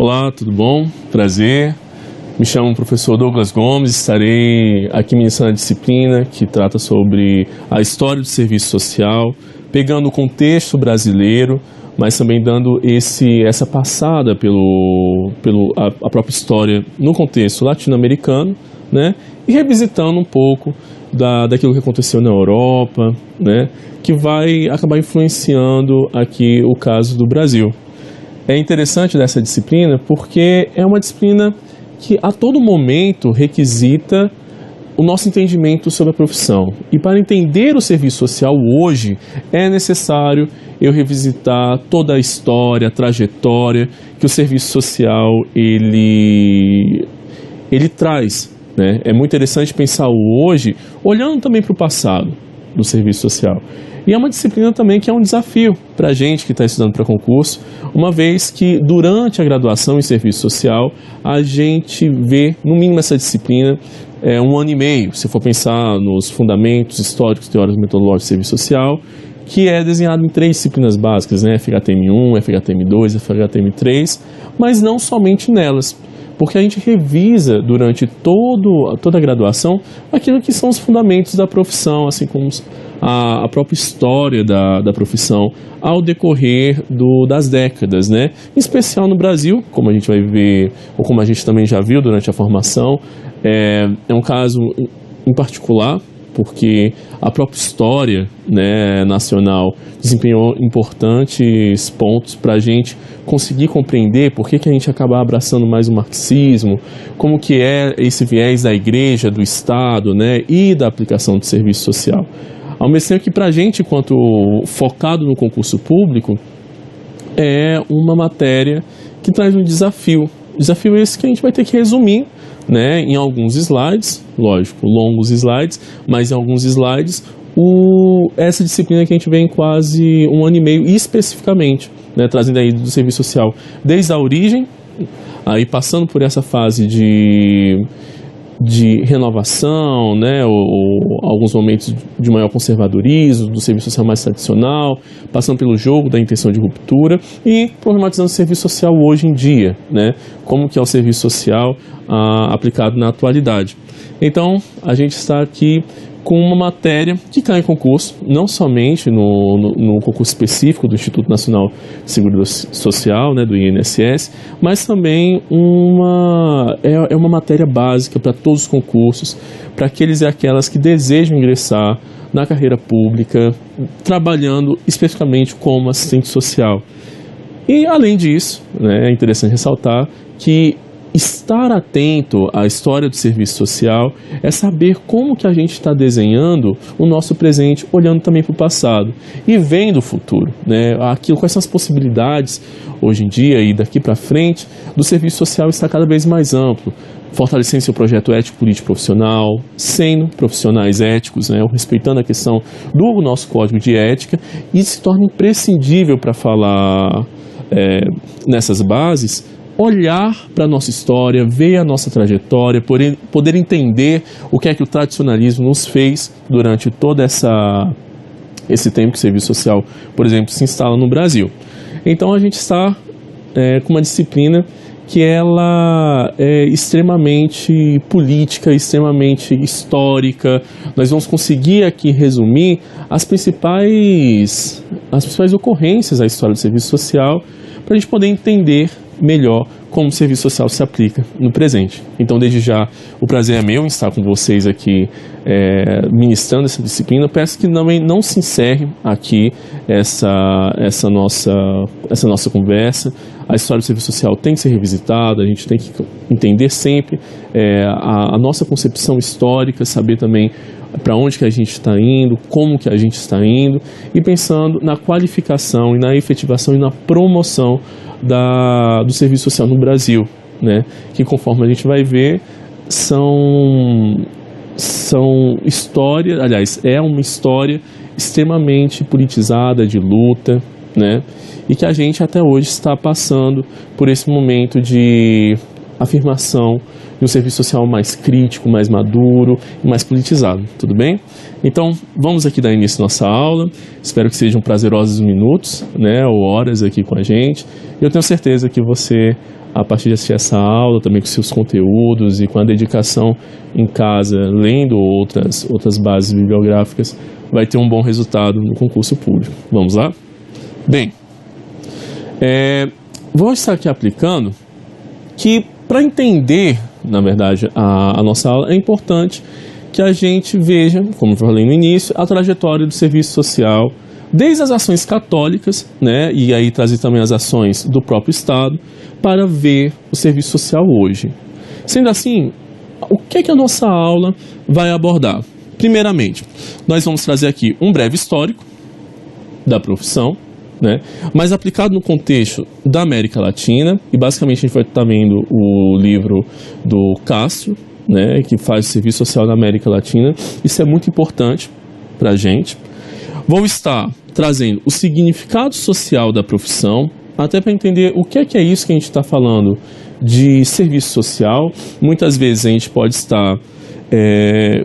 Olá, tudo bom? Prazer. Me chamo professor Douglas Gomes, estarei aqui ministrando a disciplina que trata sobre a história do serviço social, pegando o contexto brasileiro, mas também dando essa passada a própria história no contexto latino-americano, né? E revisitando um pouco daquilo que aconteceu na Europa, né? Que vai acabar influenciando aqui o caso do Brasil. É interessante dessa disciplina porque é uma disciplina que a todo momento requisita o nosso entendimento sobre a profissão. E para entender o serviço social hoje, é necessário eu revisitar toda a história, a trajetória que o serviço social ele traz, né? É muito interessante pensar o hoje, olhando também para o passado do serviço social. E é uma disciplina também que é um desafio para a gente que está estudando para concurso, uma vez que durante a graduação em serviço social, a gente vê, no mínimo, essa disciplina 1 ano e meio, se for pensar nos fundamentos históricos, teóricos e metodológicos do serviço social, que é desenhado em 3 disciplinas básicas, né? FHTM1, FHTM2, FHTM3, mas não somente nelas, porque a gente revisa durante toda a graduação aquilo que são os fundamentos da profissão, assim como a própria história da profissão ao decorrer das décadas, né? Em especial no Brasil, como a gente vai ver, ou como a gente também já viu durante a formação, é um caso em particular, porque a própria história, né, nacional desempenhou importantes pontos para a gente conseguir compreender por que a gente acaba abraçando mais o marxismo, como que é esse viés da igreja, do Estado, né, e da aplicação do serviço social. Ao mesmo tempo que para a gente, enquanto focado no concurso público, é uma matéria que traz um desafio. Desafio esse que a gente vai ter que resumir, né, em alguns slides, lógico, longos slides, mas em alguns slides, essa disciplina que a gente vê em quase 1 ano e meio, especificamente, né, trazendo aí do serviço social, desde a origem, aí passando por essa fase de renovação, né, ou alguns momentos de maior conservadorismo, do serviço social mais tradicional, passando pelo jogo da intenção de ruptura e problematizando o serviço social hoje em dia, né, como que é o serviço social aplicado na atualidade. Então, a gente está aqui com uma matéria que cai em concurso, não somente no concurso específico do Instituto Nacional de Seguridade Social, né, do INSS, mas também é uma matéria básica para todos os concursos, para aqueles e aquelas que desejam ingressar na carreira pública, trabalhando especificamente como assistente social. E, além disso, né, é interessante ressaltar que estar atento à história do serviço social é saber como que a gente está desenhando o nosso presente, olhando também para o passado e vendo o futuro, né? Quais são as possibilidades hoje em dia e daqui para frente do serviço social estar cada vez mais amplo, fortalecendo seu projeto ético-político profissional, sendo profissionais éticos, né? Respeitando a questão do nosso código de ética, e se torna imprescindível para falar nessas bases, olhar para a nossa história, ver a nossa trajetória, poder entender o que é que o tradicionalismo nos fez durante todo esse tempo que o serviço social, por exemplo, se instala no Brasil. Então a gente está com uma disciplina que ela é extremamente política, extremamente histórica. Nós vamos conseguir aqui resumir as principais ocorrências da história do serviço social para a gente poder entender melhor como o serviço social se aplica no presente. Então, desde já, o prazer é meu em estar com vocês aqui ministrando essa disciplina. Peço que não se encerre aqui essa nossa conversa. A história do serviço social tem que ser revisitada, a gente tem que entender sempre a nossa concepção histórica, saber também para onde que a gente está indo, como que a gente está indo, e pensando na qualificação e na efetivação e na promoção do serviço social no Brasil, né? Que, conforme a gente vai ver, são histórias, aliás, é uma história extremamente politizada, de luta, né? E que a gente até hoje está passando por esse momento de afirmação de um serviço social mais crítico, mais maduro e mais politizado, tudo bem? Então, vamos aqui dar início à nossa aula. Espero que sejam prazerosos minutos, né, ou horas aqui com a gente. Eu tenho certeza que você a partir de assistir essa aula, também com seus conteúdos e com a dedicação em casa, lendo outras bases bibliográficas, vai ter um bom resultado no concurso público. Vamos lá? Bem, vou estar aqui aplicando que, para entender, na verdade, a nossa aula, é importante que a gente veja, como eu falei no início, a trajetória do serviço social, desde as ações católicas, né, e aí trazer também as ações do próprio Estado, para ver o serviço social hoje. Sendo assim, o que é que a nossa aula vai abordar? Primeiramente, nós vamos trazer aqui um breve histórico da profissão, né, mas aplicado no contexto da América Latina, e basicamente a gente vai estar vendo o livro do Castro, né, que faz o serviço social na América Latina. Isso é muito importante para a gente. Vou estar trazendo o significado social da profissão, até para entender o que é isso que a gente está falando de serviço social. Muitas vezes a gente pode estar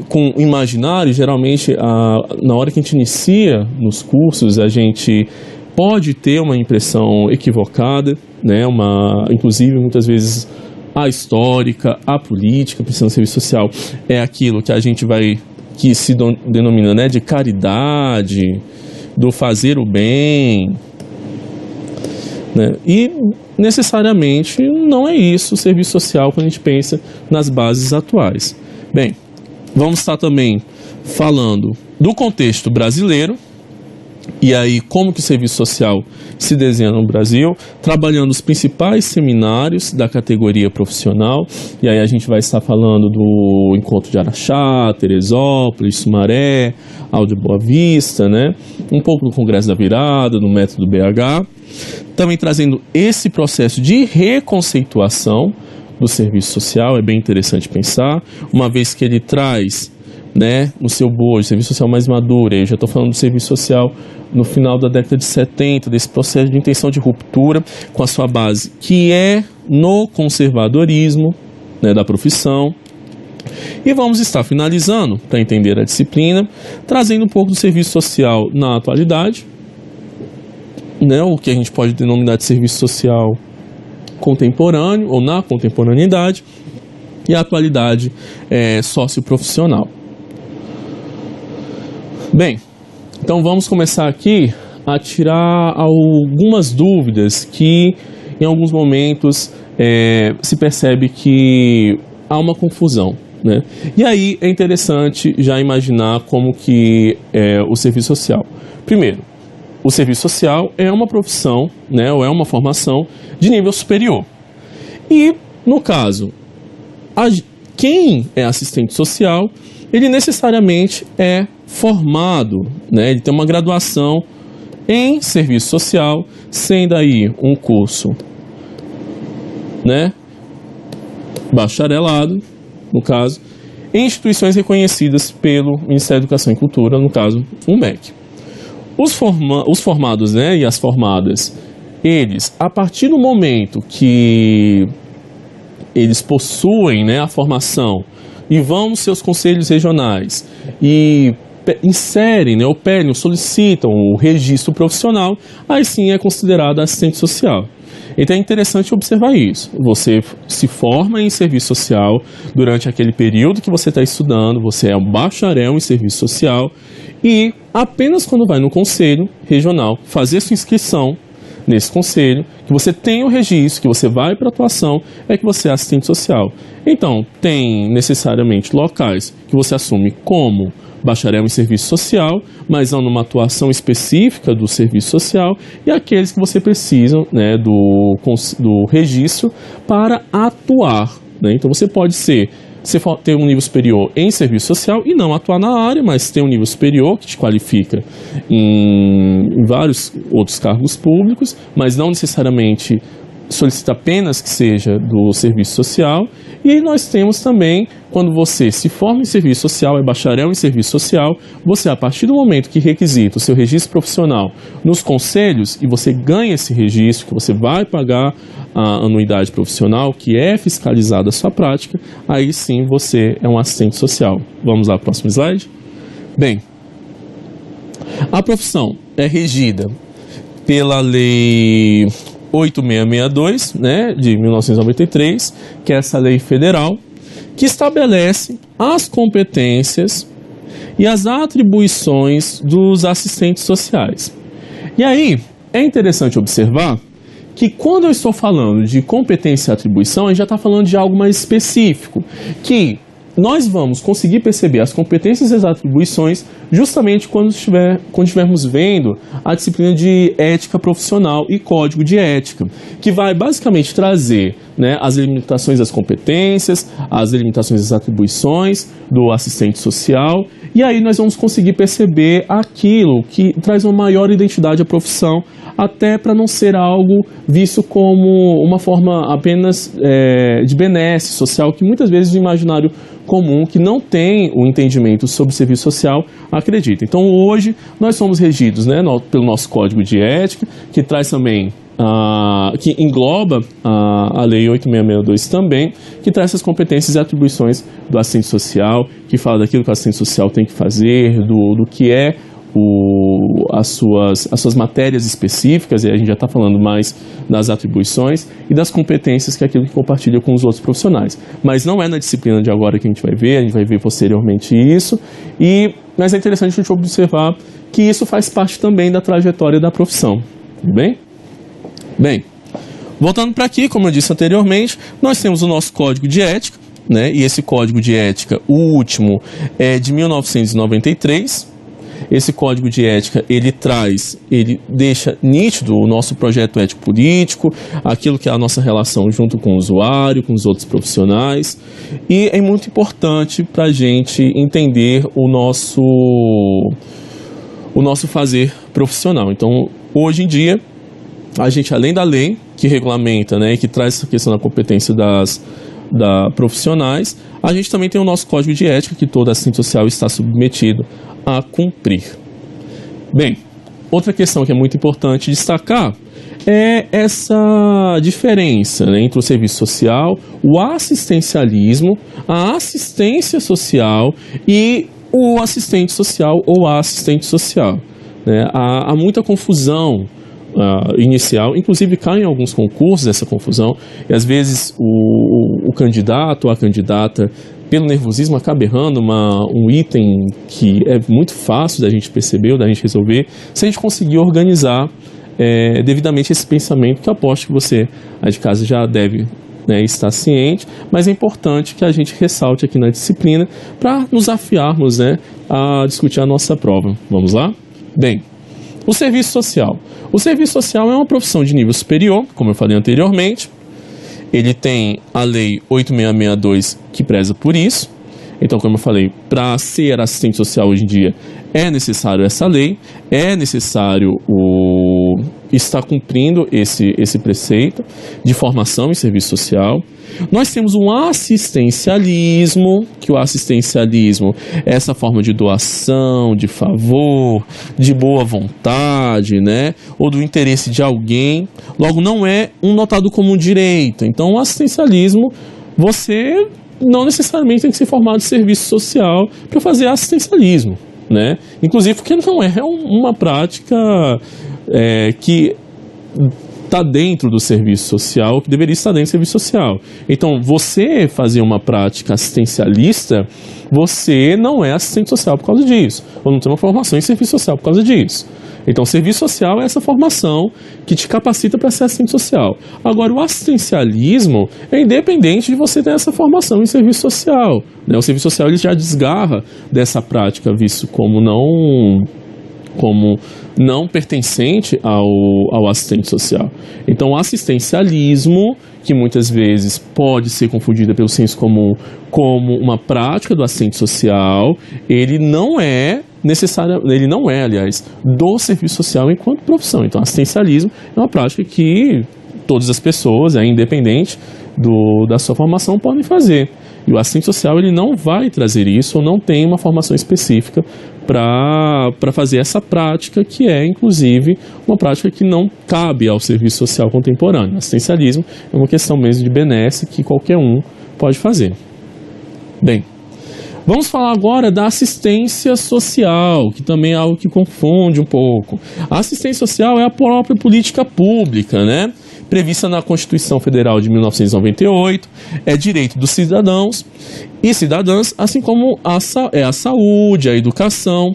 com o imaginário, geralmente na hora que a gente inicia nos cursos, a gente pode ter uma impressão equivocada, né? Inclusive muitas vezes a histórica, a política, pensando no serviço social, é aquilo que a gente que se denomina, né, de caridade, do fazer o bem, né? E necessariamente não é isso o serviço social quando a gente pensa nas bases atuais. Bem, vamos estar também falando do contexto brasileiro, e aí como que o serviço social se desenha no Brasil, trabalhando os principais seminários da categoria profissional, e aí a gente vai estar falando do Encontro de Araxá, Teresópolis, Sumaré, Alto de Boa Vista, né? Um pouco do Congresso da Virada, do Método BH, também trazendo esse processo de reconceituação do serviço social. É bem interessante pensar, uma vez que ele traz, né, no seu bojo, serviço social mais maduro. Eu já estou falando do serviço social no final da década de 70, desse processo de intenção de ruptura com a sua base, que é no conservadorismo, né, da profissão. E vamos estar finalizando, para entender a disciplina, trazendo um pouco do serviço social na atualidade, né, o que a gente pode denominar de serviço social contemporâneo ou na contemporaneidade, e a atualidade socioprofissional. Bem, então vamos começar aqui a tirar algumas dúvidas que em alguns momentos se percebe que há uma confusão, né? E aí é interessante já imaginar como que é o serviço social. Primeiro, o serviço social é uma profissão, né, ou é uma formação de nível superior. E, no caso, quem é assistente social, ele necessariamente é formado, né, ele tem uma graduação em serviço social, sendo aí um curso, né, bacharelado, no caso, em instituições reconhecidas pelo Ministério da Educação e Cultura, no caso, o MEC. Os formados, né, e as formadas, eles, a partir do momento que eles possuem, né, a formação e vão nos seus conselhos regionais e inserem, né, ou pedem, ou solicitam o registro profissional, aí sim é considerado assistente social. Então é interessante observar isso. Você se forma em serviço social durante aquele período que você está estudando, você é um bacharel em serviço social e apenas quando vai no conselho regional fazer sua inscrição nesse conselho, que você tem o registro, que você vai para a atuação, é que você é assistente social. Então, tem necessariamente locais que você assume como bacharel em serviço social, mas não numa atuação específica do serviço social, e aqueles que você precisa, né, do registro para atuar, né? Então você pode ter um nível superior em serviço social e não atuar na área, mas ter um nível superior que te qualifica em vários outros cargos públicos, mas não necessariamente solicita apenas que seja do serviço social. E aí nós temos também, quando você se forma em serviço social, é bacharel em serviço social, você, a partir do momento que requisita o seu registro profissional nos conselhos, e você ganha esse registro, que você vai pagar a anuidade profissional, que é fiscalizada a sua prática, aí sim você é um assistente social. Vamos lá, próximo slide. Bem, a profissão é regida pela Lei 8662, né, de 1993, que é essa lei federal, que estabelece as competências e as atribuições dos assistentes sociais. E aí, é interessante observar que quando eu estou falando de competência e atribuição, a gente já está falando de algo mais específico, que nós vamos conseguir perceber as competências e as atribuições justamente quando estivermos vendo a disciplina de ética profissional e código de ética, que vai basicamente trazer, né, as limitações das competências, as limitações das atribuições do assistente social, e aí nós vamos conseguir perceber aquilo que traz uma maior identidade à profissão, até para não ser algo visto como uma forma apenas de benesse social, que muitas vezes o imaginário comum, que não tem o entendimento sobre serviço social, acredita. Então hoje nós somos regidos, né, pelo nosso código de ética, que traz também, que engloba a Lei 8662 também, que traz essas competências e atribuições do assistente social, que fala daquilo que o assistente social tem que fazer, do que é as suas matérias específicas, e a gente já está falando mais das atribuições e das competências, que é aquilo que compartilha com os outros profissionais. Mas não é na disciplina de agora que a gente vai ver posteriormente isso, mas é interessante a gente observar que isso faz parte também da trajetória da profissão. Tudo bem? Bem, voltando para aqui, como eu disse anteriormente, nós temos o nosso código de ética, né? E esse código de ética, o último, é de 1993. Esse código de ética, ele deixa nítido o nosso projeto ético-político, aquilo que é a nossa relação junto com o usuário, com os outros profissionais, e é muito importante para a gente entender o nosso fazer profissional. Então, hoje em dia, a gente, além da lei que regulamenta, né, e que traz essa questão da competência da profissionais, a gente também tem o nosso código de ética, que todo assistente social está submetido a cumprir. Bem, outra questão que é muito importante destacar é essa diferença, né, entre o serviço social, o assistencialismo, a assistência social e o assistente social ou a assistente social, né? Há muita confusão inicial, inclusive cai em alguns concursos essa confusão, e às vezes o candidato ou a candidata, pelo nervosismo, acaba errando um item que é muito fácil da gente perceber ou da gente resolver, se a gente conseguir organizar devidamente esse pensamento, que eu aposto que você aí de casa já deve, né, estar ciente, mas é importante que a gente ressalte aqui na disciplina para nos afiarmos, né, a discutir a nossa prova. Vamos lá? Bem, o serviço social. O serviço social é uma profissão de nível superior, como eu falei anteriormente. Ele tem a Lei 8662 que preza por isso. Então, como eu falei, para ser assistente social hoje em dia é necessário essa lei, é necessário estar cumprindo esse preceito de formação em serviço social. Nós temos um assistencialismo, que o assistencialismo é essa forma de doação, de favor, de boa vontade, né, ou do interesse de alguém. Logo, não é um notado como um direito. Então, o assistencialismo, você não necessariamente tem que ser formado em serviço social para fazer assistencialismo, né? Inclusive porque não é uma prática que está dentro do serviço social, que deveria estar dentro do serviço social. Então, você fazer uma prática assistencialista, você não é assistente social por causa disso, ou não tem uma formação em serviço social por causa disso. Então, o serviço social é essa formação que te capacita para ser assistente social. Agora, o assistencialismo é independente de você ter essa formação em serviço social, né? O serviço social ele já desgarra dessa prática, visto como não pertencente ao assistente social. Então, o assistencialismo, que muitas vezes pode ser confundido pelo senso comum como uma prática do assistente social, ele não é, aliás, do serviço social enquanto profissão. Então, assistencialismo é uma prática que todas as pessoas, independente da sua formação, podem fazer. E o assistente social ele não vai trazer isso, ou não tem uma formação específica para fazer essa prática, que é, inclusive, uma prática que não cabe ao serviço social contemporâneo. O assistencialismo é uma questão mesmo de benesse que qualquer um pode fazer. Bem, vamos falar agora da assistência social, que também é algo que confunde um pouco. A assistência social é a própria política pública, né? prevista na Constituição Federal de 1998, é direito dos cidadãos e cidadãs, assim como a saúde, a educação,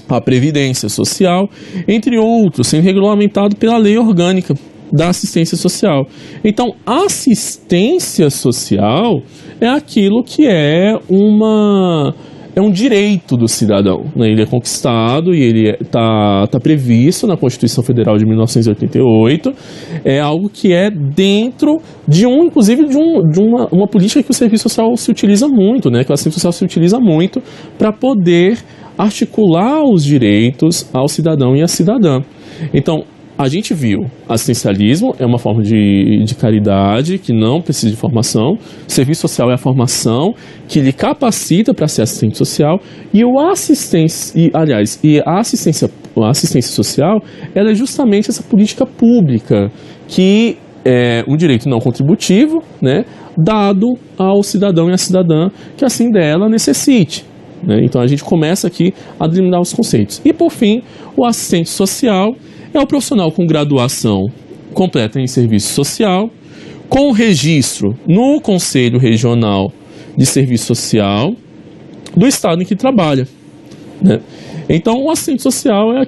a previdência social, entre outros, sendo regulamentado pela Lei Orgânica da Assistência Social. Então, assistência social é aquilo que é um direito do cidadão, né? Ele é conquistado e ele está previsto na Constituição Federal de 1988, é algo que é dentro de inclusive de uma política que o serviço social se utiliza muito, né? Que o assistente social se utiliza muito para poder articular os direitos ao cidadão e à cidadã. Então, a gente viu, assistencialismo é uma forma de caridade que não precisa de formação, serviço social é a formação que lhe capacita para ser assistente social, e a assistência social, ela é justamente essa política pública que é um direito não contributivo, né, dado ao cidadão e à cidadã que assim dela necessite. Então a gente começa aqui a delimitar os conceitos. E por fim, o assistente social é o profissional com graduação completa em serviço social, com registro no Conselho Regional de Serviço Social do estado em que trabalha, né? Então o assistente social é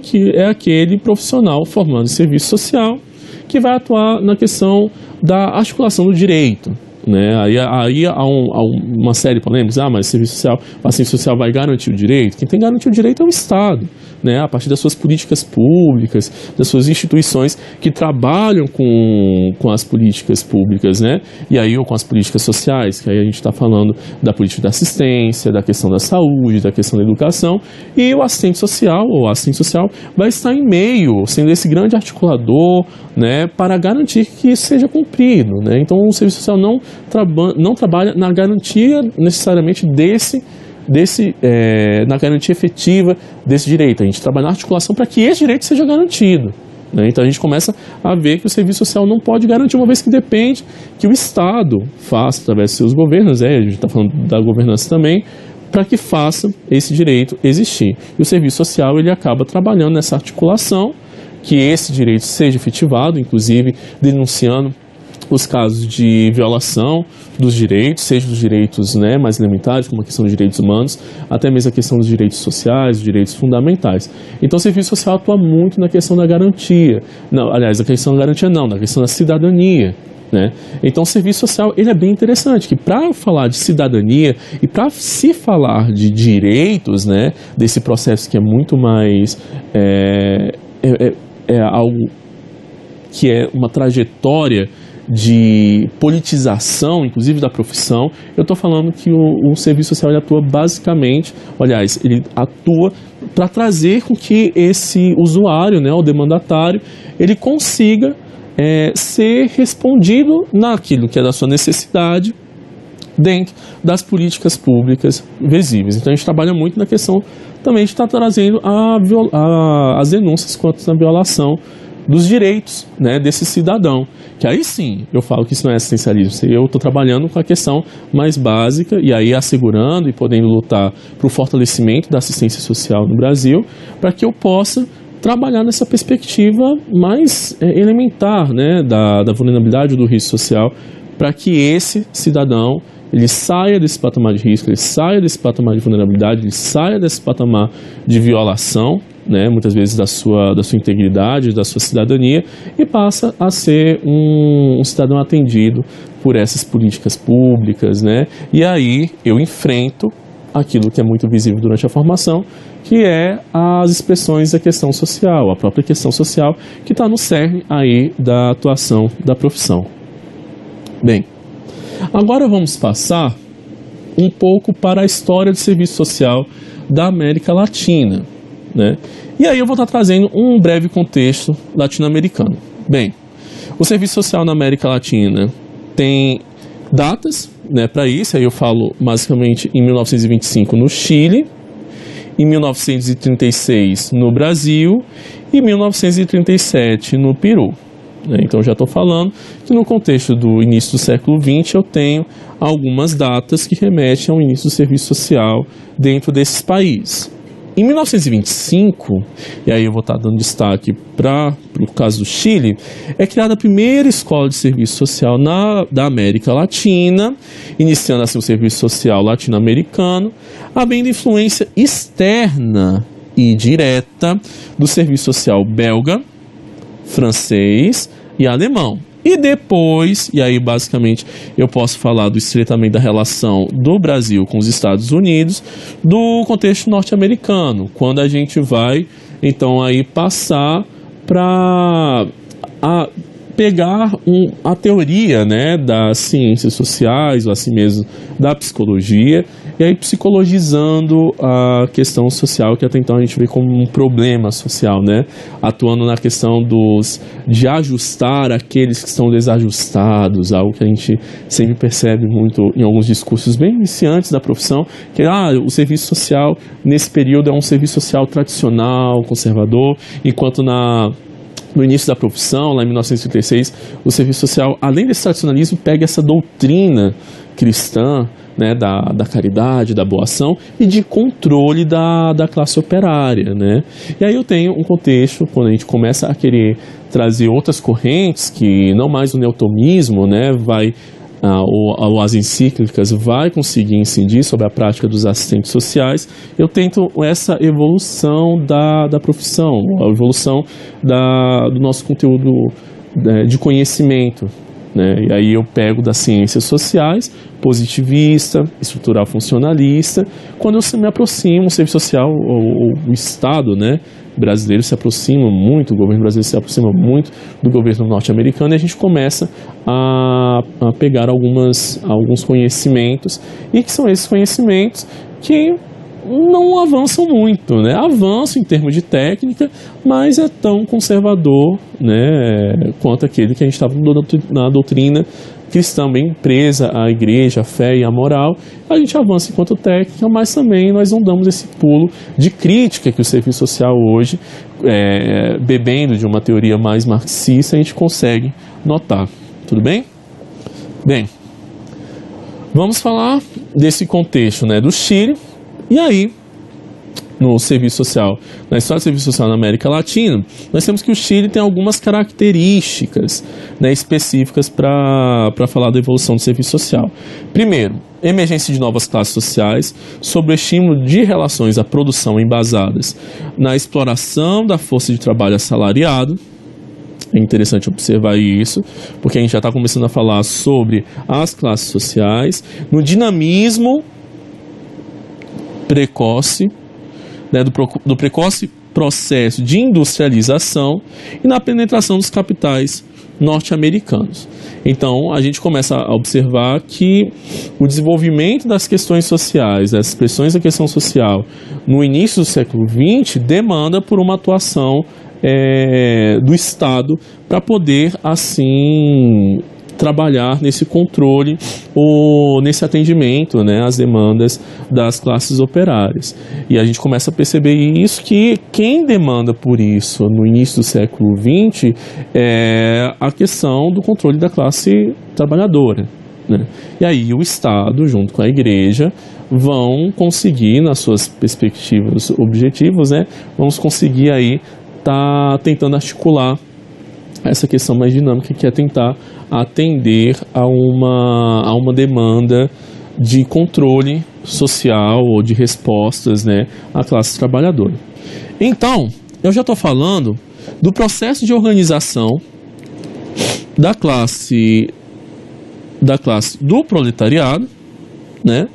aquele profissional formado em serviço social que vai atuar na questão da articulação do direito, né? Aí há uma série de polêmicas, mas o assistente social vai garantir o direito? Quem tem que garantir o direito é o Estado, né? A partir das suas políticas públicas, das suas instituições que trabalham com as políticas públicas, né? E aí, ou com as políticas sociais, que aí a gente está falando da política da assistência, da questão da saúde, da questão da educação, e o assistente social, ou assistente social, vai estar em meio, sendo esse grande articulador, né, para garantir que isso seja cumprido, né? Então, o serviço social não trabalha na garantia necessariamente na garantia efetiva desse direito. A gente trabalha na articulação para que esse direito seja garantido, né? Então a gente começa a ver que o serviço social não pode garantir, uma vez que depende que o Estado faça através de seus governos, a gente está falando da governança também, para que faça esse direito existir. E o serviço social ele acaba trabalhando nessa articulação, que esse direito seja efetivado, inclusive denunciando os casos de violação dos direitos, seja dos direitos, né, mais elementares, como a questão dos direitos humanos, até mesmo a questão dos direitos sociais, dos direitos fundamentais. Então o serviço social atua muito na questão da garantia. Não, aliás, a questão da garantia não, na questão da cidadania, né? Então o serviço social ele é bem interessante, que para falar de cidadania e para se falar de direitos, né, desse processo que é muito mais algo que é uma trajetória de politização, inclusive da profissão, eu estou falando que o serviço social ele atua basicamente, aliás, ele atua para trazer com que esse usuário, né, o demandatário, ele consiga ser respondido naquilo que é da sua necessidade dentro das políticas públicas visíveis. Então a gente trabalha muito na questão também de estar trazendo as denúncias quanto à violação dos direitos, né, desse cidadão, que aí sim eu falo que isso não é assistencialismo, eu estou trabalhando com a questão mais básica e aí assegurando e podendo lutar para o fortalecimento da assistência social no Brasil, para que eu possa trabalhar nessa perspectiva mais elementar, né, da vulnerabilidade do risco social, para que esse cidadão ele saia desse patamar de risco, ele saia desse patamar de vulnerabilidade, ele saia desse patamar de violação, né, muitas vezes da sua integridade, da sua cidadania, e passa a ser um cidadão atendido por essas políticas públicas, né? E aí eu enfrento aquilo que é muito visível durante a formação, que é as expressões da questão social, a própria questão social que está no cerne aí da atuação da profissão. Bem, agora vamos passar um pouco para a história do serviço social da América Latina, né? E aí eu vou estar trazendo um breve contexto latino-americano. Bem, o serviço social na América Latina tem datas, né, para isso, aí eu falo basicamente em 1925 no Chile, em 1936 no Brasil e 1937 no Peru. Então já estou falando que no contexto do início do século XX eu tenho algumas datas que remetem ao início do serviço social dentro desses países. Em 1925, e aí eu vou estar dando destaque para o caso do Chile, é criada a primeira escola de serviço social da América Latina, iniciando assim o serviço social latino-americano, havendo influência externa e direta do serviço social belga, francês e alemão. E depois, e aí basicamente eu posso falar do estreitamento da relação do Brasil com os Estados Unidos, do contexto norte-americano, quando a gente vai então aí passar para pegar a teoria, né, das ciências sociais, ou assim mesmo da psicologia, e aí psicologizando a questão social que até então a gente vê como um problema social, né, atuando na questão de ajustar aqueles que estão desajustados, algo que a gente sempre percebe muito em alguns discursos bem iniciantes da profissão, que o serviço social nesse período é um serviço social tradicional, conservador, enquanto no início da profissão, lá em 1936, o serviço social, além desse tradicionalismo, pega essa doutrina cristã, né, da caridade, da boa ação e de controle da classe operária, né? E aí eu tenho um contexto, quando a gente começa a querer trazer outras correntes, que não mais o neotomismo, né, ou as encíclicas vai conseguir incidir sobre a prática dos assistentes sociais, eu tento essa evolução da profissão, a evolução do nosso conteúdo de conhecimento, né? E aí eu pego das ciências sociais, positivista, estrutural funcionalista, quando eu me aproximo, o serviço social, o Estado, né, brasileiro se aproxima muito, o governo brasileiro se aproxima muito do governo norte-americano, e a gente começa a pegar alguns conhecimentos, e que são esses conhecimentos que não avançam muito, né? Avançam em termos de técnica, mas é tão conservador, né, quanto aquele que a gente estava na doutrina cristã, bem presa à igreja, à fé e à moral. A gente avança enquanto técnica, mas também nós não damos esse pulo de crítica que o serviço social hoje, bebendo de uma teoria mais marxista, a gente consegue notar. Tudo bem? Bem, vamos falar desse contexto, né, do Chile. E aí, no serviço social, na história do serviço social na América Latina, nós temos que o Chile tem algumas características, né, específicas para falar da evolução do serviço social. Primeiro, emergência de novas classes sociais, sobre o estímulo de relações à produção embasadas na exploração da força de trabalho assalariado. É interessante observar isso, porque a gente já está começando a falar sobre as classes sociais, no dinamismo precoce, né, do precoce processo de industrialização e na penetração dos capitais norte-americanos. Então, a gente começa a observar que o desenvolvimento das questões sociais, das expressões da questão social no início do século XX demanda por uma atuação do Estado para poder, assim, trabalhar nesse controle ou nesse atendimento, né, às demandas das classes operárias. E a gente começa a perceber isso, que quem demanda por isso no início do século XX é a questão do controle da classe trabalhadora, né? E aí o Estado, junto com a Igreja, vão conseguir, nas suas perspectivas objetivos, né, vamos conseguir aí tá tentando articular essa questão mais dinâmica, que é tentar atender a uma demanda de controle social ou de respostas, né, à classe trabalhadora. Então, eu já estou falando do processo de organização da classe do proletariado, né?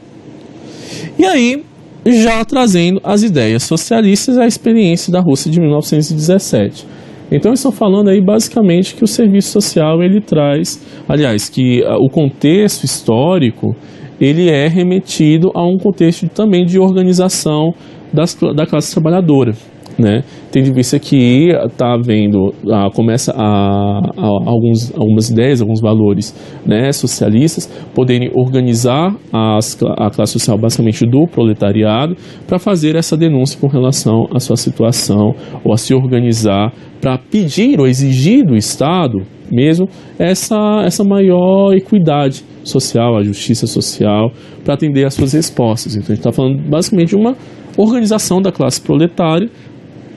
E aí, já trazendo as ideias socialistas à experiência da Rússia de 1917. Então, estou falando aí basicamente que o serviço social ele traz, aliás, que o contexto histórico ele é remetido a um contexto também de organização da classe trabalhadora, né? Tendo em vista que está havendo, começa algumas ideias, alguns valores, né, socialistas poderem organizar a classe social basicamente do proletariado para fazer essa denúncia com relação à sua situação ou a se organizar para pedir ou exigir do Estado mesmo essa maior equidade social, a justiça social, para atender às suas respostas. Então a gente está falando basicamente de uma organização da classe proletária,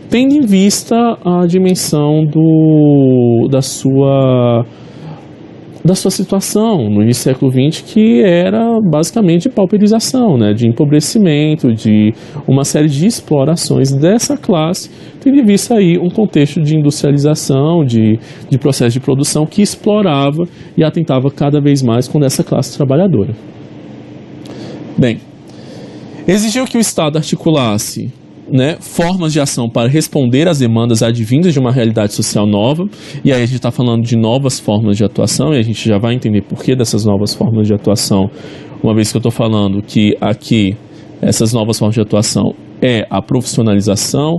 tendo em vista a dimensão da sua situação no início do século XX, que era basicamente de pauperização, né, de empobrecimento, de uma série de explorações dessa classe, tendo em vista aí um contexto de industrialização, de processo de produção que explorava e atentava cada vez mais com essa classe trabalhadora. Bem, exigiu que o Estado articulasse, né, formas de ação para responder às demandas advindas de uma realidade social nova, e aí a gente está falando de novas formas de atuação, e a gente já vai entender por que dessas novas formas de atuação, uma vez que eu estou falando que aqui essas novas formas de atuação é a profissionalização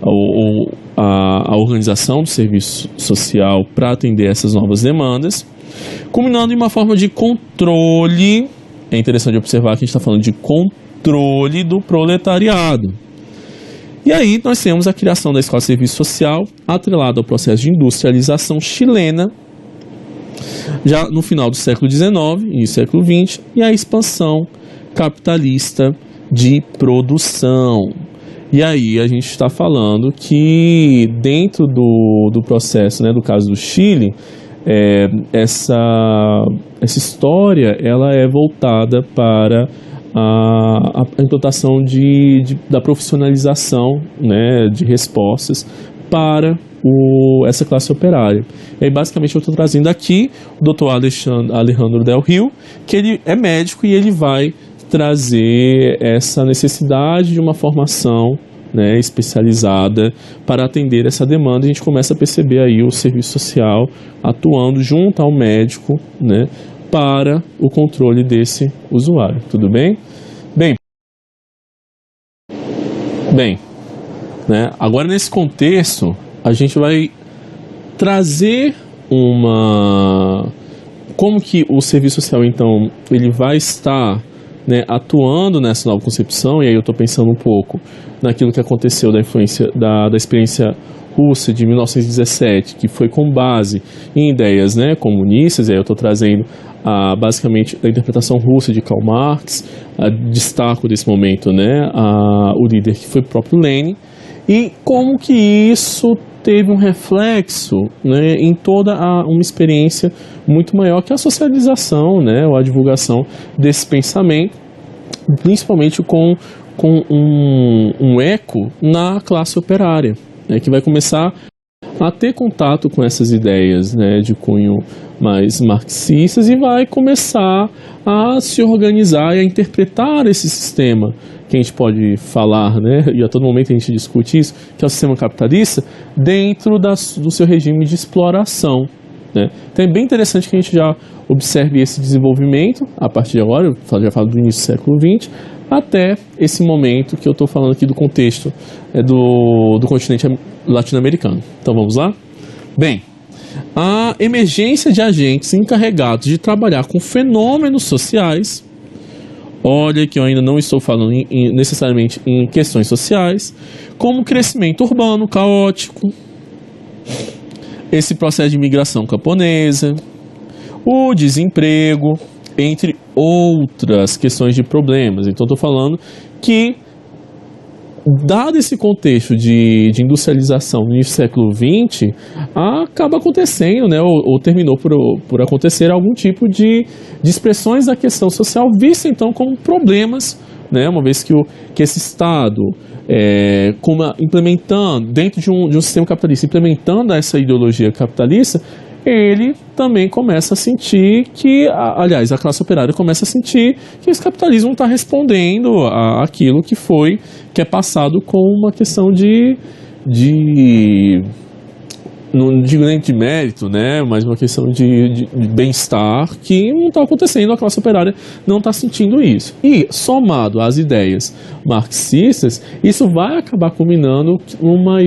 ou a organização do serviço social para atender essas novas demandas, culminando em uma forma de controle. É interessante observar que a gente está falando de controle do proletariado. E aí nós temos a criação da Escola de Serviço Social, atrelada ao processo de industrialização chilena, já no final do século XIX, início do século XX, e a expansão capitalista de produção. E aí a gente está falando que dentro do processo, né, do caso do Chile, essa história ela é voltada para a implantação da profissionalização, né, de respostas para essa classe operária. E aí, basicamente, eu estou trazendo aqui o Dr. Alejandro Del Rio, que ele é médico e ele vai trazer essa necessidade de uma formação, né, especializada para atender essa demanda. A gente começa a perceber aí o serviço social atuando junto ao médico, né, para o controle desse usuário. Tudo bem? Bem, né, agora nesse contexto, a gente vai trazer como que o serviço social, então, ele vai estar, né, atuando nessa nova concepção, e aí eu estou pensando um pouco naquilo que aconteceu da influência da experiência russa de 1917, que foi com base em ideias, né, comunistas, e aí eu estou trazendo basicamente a interpretação russa de Karl Marx, destaco desse momento, né, o líder que foi o próprio Lenin, e como que isso teve um reflexo, né, em toda uma experiência muito maior que a socialização, né, ou a divulgação desse pensamento, principalmente com um eco na classe operária, né, que vai começar a ter contato com essas ideias, né, de cunho mais marxistas, e vai começar a se organizar e a interpretar esse sistema que a gente pode falar, né, e a todo momento a gente discute isso, que é o sistema capitalista, dentro do seu regime de exploração, né. Então é bem interessante que a gente já observe esse desenvolvimento a partir de agora, eu já falo do início do século XX, até esse momento que eu estou falando aqui do contexto do continente latino-americano. Então vamos lá? Bem, a emergência de agentes encarregados de trabalhar com fenômenos sociais, olha que eu ainda não estou falando necessariamente em questões sociais, como o crescimento urbano caótico, esse processo de migração camponesa, o desemprego, entre outras questões de problemas. Então, estou falando que, dado esse contexto de industrialização no início do século XX, acaba acontecendo, né, ou terminou por acontecer algum tipo de expressões da questão social vista, então, como problemas, né, uma vez que esse Estado, implementando, dentro de um sistema capitalista, implementando essa ideologia capitalista, ele também começa a sentir que, aliás, a classe operária começa a sentir que esse capitalismo não está respondendo àquilo que é passado com uma questão não digo nem de mérito, né, mas uma questão de bem-estar que não está acontecendo, a classe operária não está sentindo isso. E, somado às ideias marxistas, isso vai acabar culminando numa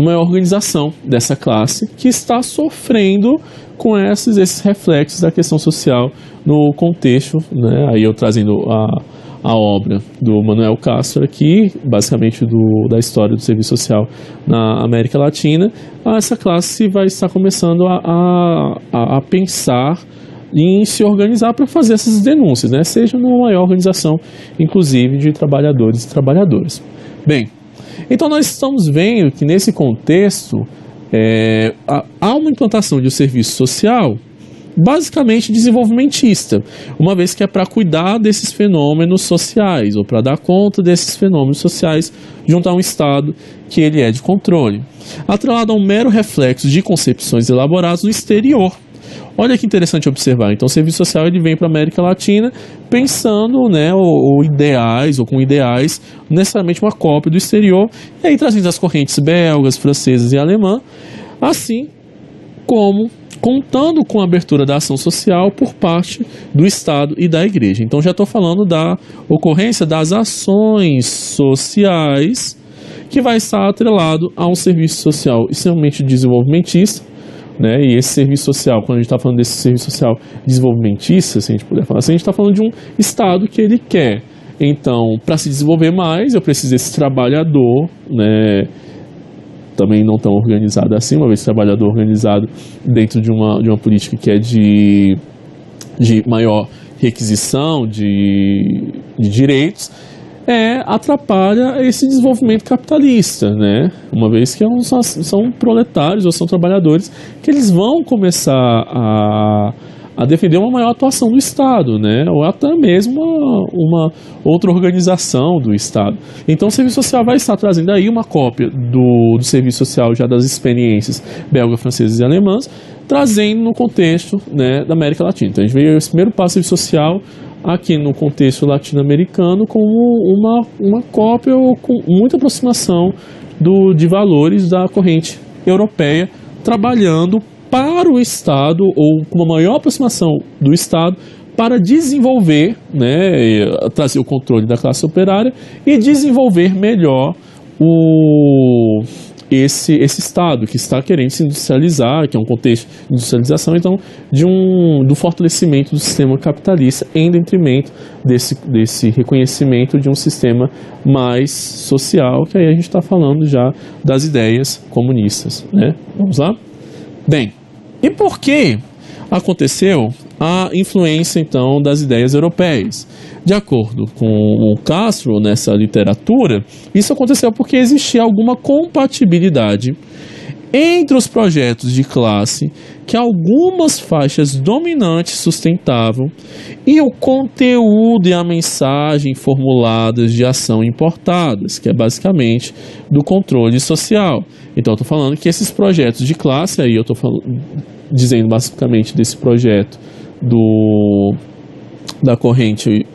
maior organização dessa classe que está sofrendo com esses reflexos da questão social no contexto, né? Aí eu trazendo a obra do Manuel Castro aqui, basicamente da história do serviço social na América Latina, essa classe vai estar começando a pensar em se organizar para fazer essas denúncias, né? Seja numa maior organização, inclusive de trabalhadores e trabalhadoras. Bem, então nós estamos vendo que nesse contexto há uma implantação de um serviço social basicamente desenvolvimentista, uma vez que é para cuidar desses fenômenos sociais, ou para dar conta desses fenômenos sociais junto a um Estado que ele é de controle, atrelado a um mero reflexo de concepções elaboradas no exterior. Olha que interessante observar. Então, o serviço social ele vem para a América Latina pensando, né, ou ideais, ou com ideais, necessariamente uma cópia do exterior, e aí trazendo as correntes belgas, francesas e alemã, assim como contando com a abertura da ação social por parte do Estado e da Igreja. Então, já estou falando da ocorrência das ações sociais que vai estar atrelado a um serviço social extremamente desenvolvimentista, né? E esse serviço social, quando a gente está falando desse serviço social desenvolvimentista, se a gente puder falar assim, a gente está falando de um Estado que ele quer. Então, para se desenvolver mais, eu preciso desse trabalhador, né? Também não tão organizado assim, uma vez trabalhador organizado dentro de uma política que é de maior requisição de direitos, atrapalha esse desenvolvimento capitalista, né? Uma vez que são proletários ou são trabalhadores que eles vão começar a defender uma maior atuação do Estado, né? Ou até mesmo uma outra organização do Estado. Então o serviço social vai estar trazendo aí uma cópia do serviço social já das experiências belga, francesas e alemãs, trazendo no contexto, né, da América Latina. Então a gente veio esse primeiro passo do serviço social aqui no contexto latino-americano como uma cópia ou com muita aproximação de valores da corrente europeia, trabalhando para o Estado, ou com uma maior aproximação do Estado, para desenvolver, né, trazer o controle da classe operária e desenvolver melhor esse Estado que está querendo se industrializar, que é um contexto de industrialização, então, do fortalecimento do sistema capitalista em detrimento desse reconhecimento de um sistema mais social, que aí a gente está falando já das ideias comunistas, né? Vamos lá? Bem, e por que aconteceu a influência, então, das ideias europeias? De acordo com o Castro, nessa literatura, isso aconteceu porque existia alguma compatibilidade entre os projetos de classe que algumas faixas dominantes sustentavam e o conteúdo e a mensagem formuladas de ação importadas, que é basicamente do controle social. Então, eu estou falando que esses projetos de classe, aí eu estou dizendo basicamente desse projeto da corrente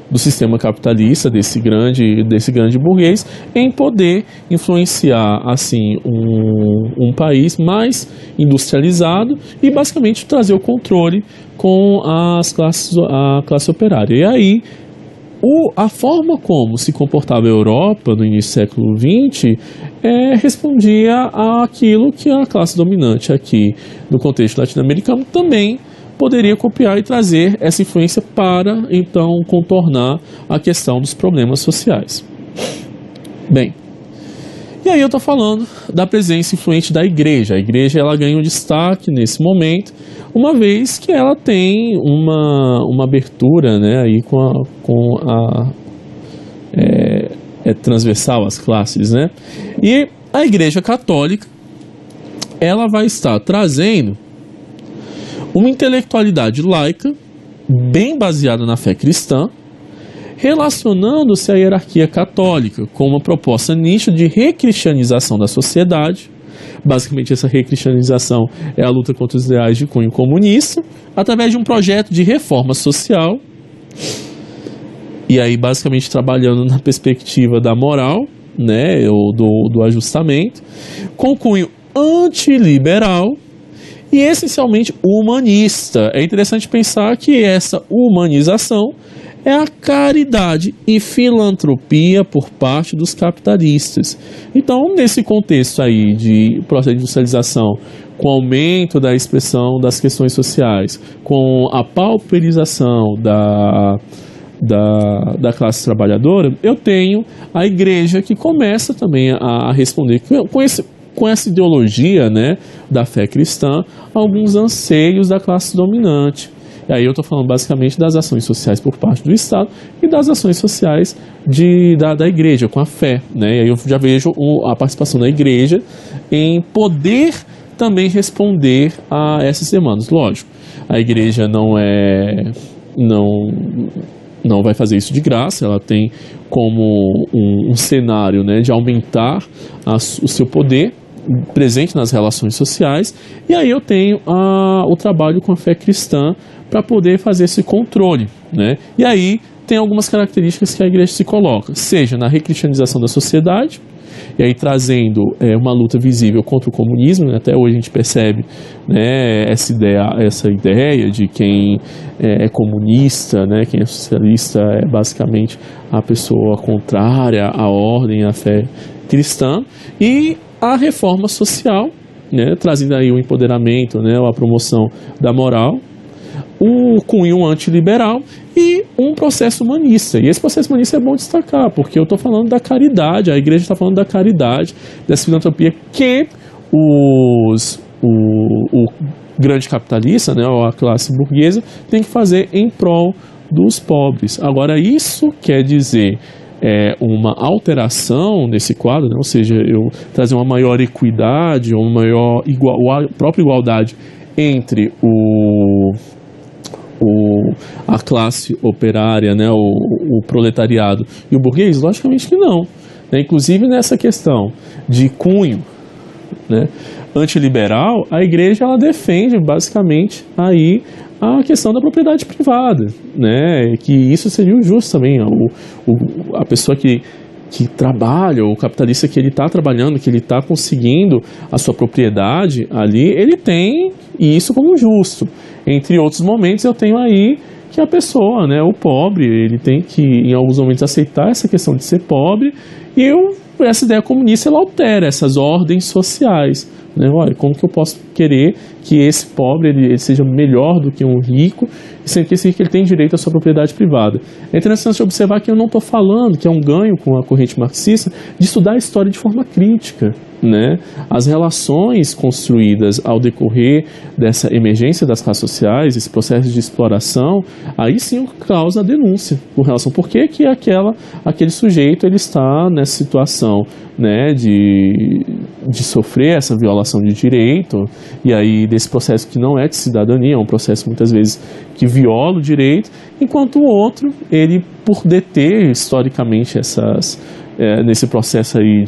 do sistema capitalista, desse grande burguês, em poder influenciar assim um país mais industrializado e basicamente trazer o controle com a classe operária. E aí a forma como se comportava a Europa no início do século XX respondia àquilo que a classe dominante aqui no contexto latino-americano também poderia copiar e trazer essa influência para, então, contornar a questão dos problemas sociais. Bem, e aí eu estou falando da presença influente da Igreja. A Igreja ela ganha um destaque nesse momento, uma vez que ela tem uma abertura, né, aí é transversal às classes, né? E a Igreja Católica ela vai estar trazendo uma intelectualidade laica, bem baseada na fé cristã, relacionando-se à hierarquia católica com uma proposta nítida de recristianização da sociedade. Basicamente, essa recristianização é a luta contra os ideais de cunho comunista, através de um projeto de reforma social, e aí basicamente trabalhando na perspectiva da moral, né, ou do ajustamento, com cunho antiliberal, e essencialmente humanista. É interessante pensar que essa humanização é a caridade e filantropia por parte dos capitalistas. Então, nesse contexto aí de processo de industrialização, com o aumento da expressão das questões sociais, com a pauperização da classe trabalhadora, eu tenho a Igreja que começa também a responder com com essa ideologia, né, da fé cristã, alguns anseios da classe dominante. E aí eu estou falando basicamente das ações sociais por parte do Estado e das ações sociais da igreja, com a fé, né? E aí eu já vejo a participação da igreja em poder também responder a essas demandas. Lógico, a igreja não vai fazer isso de graça, ela tem como um cenário, né, de aumentar o seu poder presente nas relações sociais, e aí eu tenho o trabalho com a fé cristã para poder fazer esse controle, né? E aí tem algumas características que a igreja se coloca, seja na recristianização da sociedade, e aí trazendo uma luta visível contra o comunismo, né? Até hoje a gente percebe, né, essa ideia de quem é comunista, né, quem é socialista é basicamente a pessoa contrária à ordem, à fé cristã, e a reforma social, né, trazendo aí o empoderamento, né, a promoção da moral, o cunho antiliberal e um processo humanista. E esse processo humanista é bom destacar, porque eu estou falando da caridade, a igreja está falando da caridade, dessa filantropia que o grande capitalista, né, ou a classe burguesa, tem que fazer em prol dos pobres. Agora, isso quer dizer uma alteração nesse quadro, né? Ou seja, eu trazer uma maior equidade, ou uma maior própria igualdade entre a classe operária, né, o proletariado e o burguês? Logicamente que não, né? Inclusive nessa questão de cunho, né, antiliberal, a igreja ela defende basicamente aí a questão da propriedade privada, né, que isso seria o justo também. A pessoa que trabalha, o capitalista que ele está trabalhando, que ele está conseguindo a sua propriedade ali, ele tem isso como justo. Entre outros momentos eu tenho aí que a pessoa, né, o pobre, ele tem que em alguns momentos aceitar essa questão de ser pobre, e essa ideia comunista ela altera essas ordens sociais, né? Olha, como que eu posso querer que esse pobre ele seja melhor do que um rico, sendo que esse rico ele tem direito à sua propriedade privada? É interessante observar que eu não estou falando que é um ganho com a corrente marxista de estudar a história de forma crítica, né? As relações construídas ao decorrer dessa emergência das classes sociais, esse processo de exploração, aí sim causa a denúncia com relação por que aquele sujeito ele está nessa situação, né, de sofrer essa violação de direito, e aí desse processo que não é de cidadania, é um processo muitas vezes que viola o direito, enquanto o outro, ele por deter historicamente nesse processo aí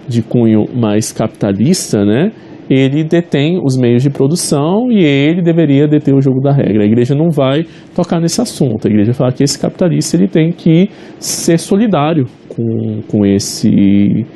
de cunho mais capitalista, né, ele detém os meios de produção e ele deveria deter o jogo da regra. A igreja não vai tocar nesse assunto. A igreja fala que esse capitalista ele tem que ser solidário com esse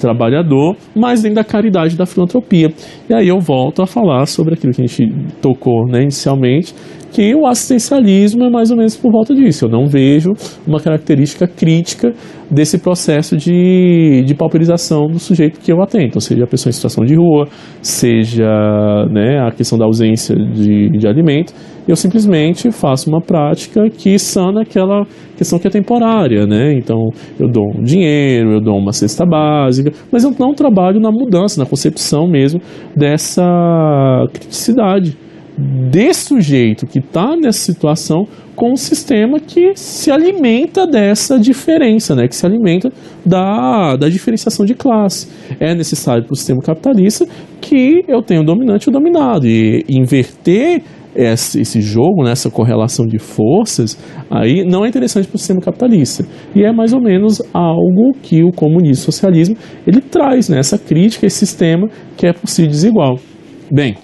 trabalhador, mas dentro da caridade, da filantropia. E aí eu volto a falar sobre aquilo que a gente tocou, né, inicialmente, que o assistencialismo é mais ou menos por volta disso. Eu não vejo uma característica crítica desse processo de pauperização do sujeito que eu atendo, ou seja, a pessoa em situação de rua, seja, né, a questão da ausência de alimento. Eu simplesmente faço uma prática que sana aquela questão que é temporária, né? Então, eu dou um dinheiro, eu dou uma cesta básica, mas eu não trabalho na mudança, na concepção mesmo dessa criticidade desse sujeito que está nessa situação com um sistema que se alimenta dessa diferença, né? Que se alimenta da diferenciação de classe. É necessário para o sistema capitalista que eu tenha o dominante e o dominado, e inverter esse jogo, né, essa correlação de forças, aí não é interessante para o sistema capitalista. E é mais ou menos algo que o comunismo e o socialismo ele traz, né, essa crítica a esse sistema que é por si desigual. Bem,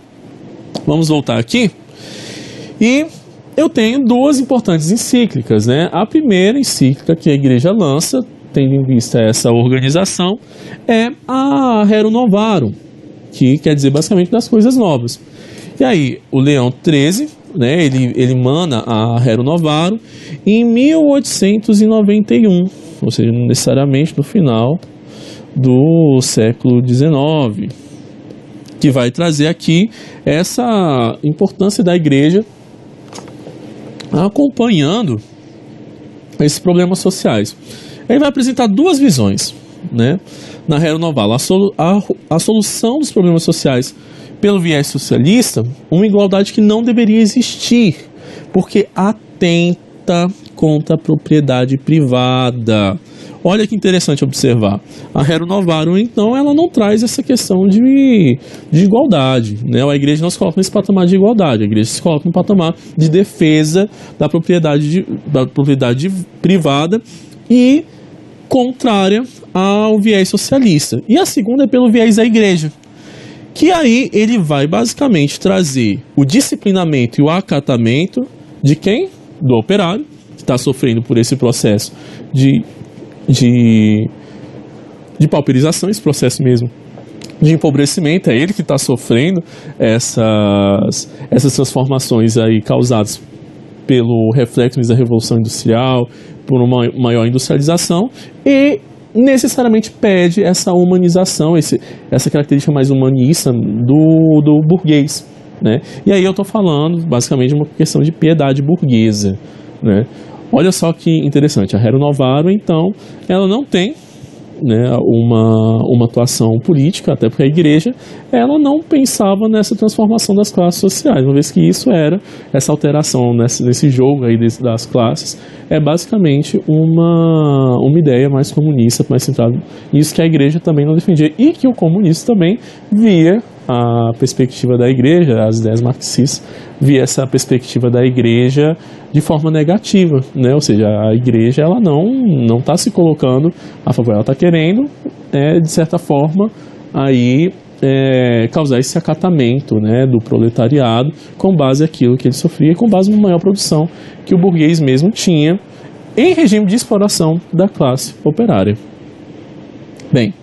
vamos voltar aqui. E eu tenho duas importantes encíclicas, né? A primeira encíclica que a igreja lança, tendo em vista essa organização, é a Rerum Novarum, que quer dizer basicamente das coisas novas. E aí, o Leão XIII, né, ele emana a Rerum Novarum em 1891, ou seja, necessariamente no final do século XIX, que vai trazer aqui essa importância da igreja acompanhando esses problemas sociais. Ele vai apresentar duas visões. né, na Rero Novaro, a solução dos problemas sociais pelo viés socialista, uma igualdade que não deveria existir, porque atenta contra a propriedade privada. Olha que interessante observar. A Rero Novaro, então, ela não traz essa questão de igualdade, né? A igreja não se coloca nesse patamar de igualdade, a igreja se coloca no patamar de defesa da propriedade privada e contrária ao viés socialista. E a segunda é pelo viés da igreja, que aí ele vai basicamente trazer o disciplinamento e o acatamento de quem? Do operário, que está sofrendo por esse processo de pauperização, esse processo mesmo de empobrecimento. É ele que está sofrendo essas transformações aí causadas pelo reflexo da Revolução Industrial, por uma maior industrialização, e necessariamente pede essa humanização, essa característica mais humanista do burguês, né? E aí eu estou falando basicamente de uma questão de piedade burguesa, né? Olha só que interessante, a Rero Novaro, então, ela não tem, né, uma atuação política, até porque a igreja ela não pensava nessa transformação das classes sociais, uma vez que isso era, essa alteração nesse jogo aí das classes, é basicamente uma ideia mais comunista, mais centrada nisso, que a igreja também não defendia, e que o comunista também via a perspectiva da igreja, as ideias marxistas, via essa perspectiva da igreja de forma negativa, né? Ou seja, a igreja ela não está se colocando a favor, ela está querendo, de certa forma, aí causar esse acatamento, né, do proletariado com base naquilo que ele sofria, com base numa maior produção que o burguês mesmo tinha em regime de exploração da classe operária. Bem,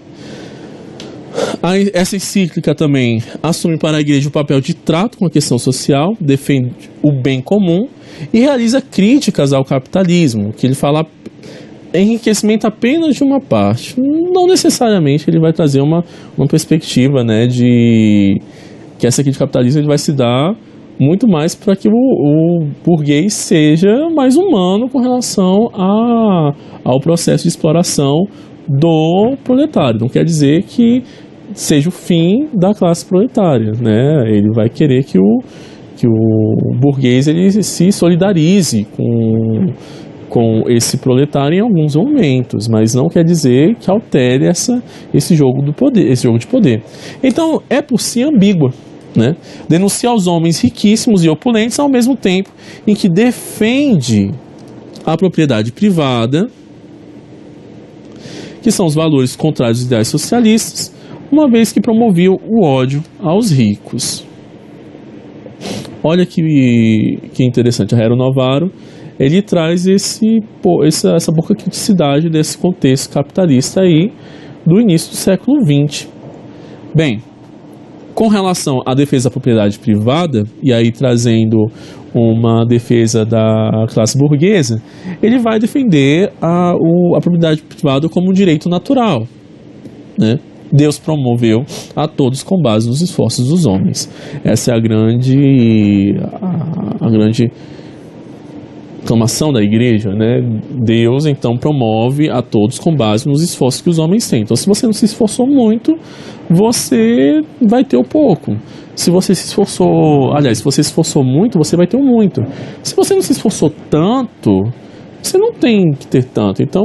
essa encíclica também assume para a igreja o papel de trato com a questão social, defende o bem comum e realiza críticas ao capitalismo, que ele fala enriquecimento apenas de uma parte. Não necessariamente ele vai trazer uma perspectiva, né, de que essa crítica ao capitalismo ele vai se dar muito mais para que o burguês seja mais humano com relação ao processo de exploração do proletário. Não quer dizer que seja o fim da classe proletária, né? Ele vai querer que o burguês ele se solidarize com esse proletário em alguns momentos, mas não quer dizer que altere esse jogo do poder, esse jogo de poder. Então é por si ambígua, né? Denuncia os homens riquíssimos e opulentes ao mesmo tempo em que defende a propriedade privada, que são os valores contrários aos ideais socialistas, uma vez que promovia o ódio aos ricos. Olha que interessante, a Rero Novaro, ele traz essa pouca criticidade desse contexto capitalista aí do início do século XX. Bem, com relação à defesa da propriedade privada, e aí trazendo uma defesa da classe burguesa, ele vai defender a propriedade privada como um direito natural, né? Deus promoveu a todos com base nos esforços dos homens. Essa é a grande clamação da igreja, né? Deus então promove a todos com base nos esforços que os homens têm. Então, se você não se esforçou muito, você vai ter o pouco. Se você se esforçou muito, você vai ter o muito. Se você não se esforçou tanto, você não tem que ter tanto. Então,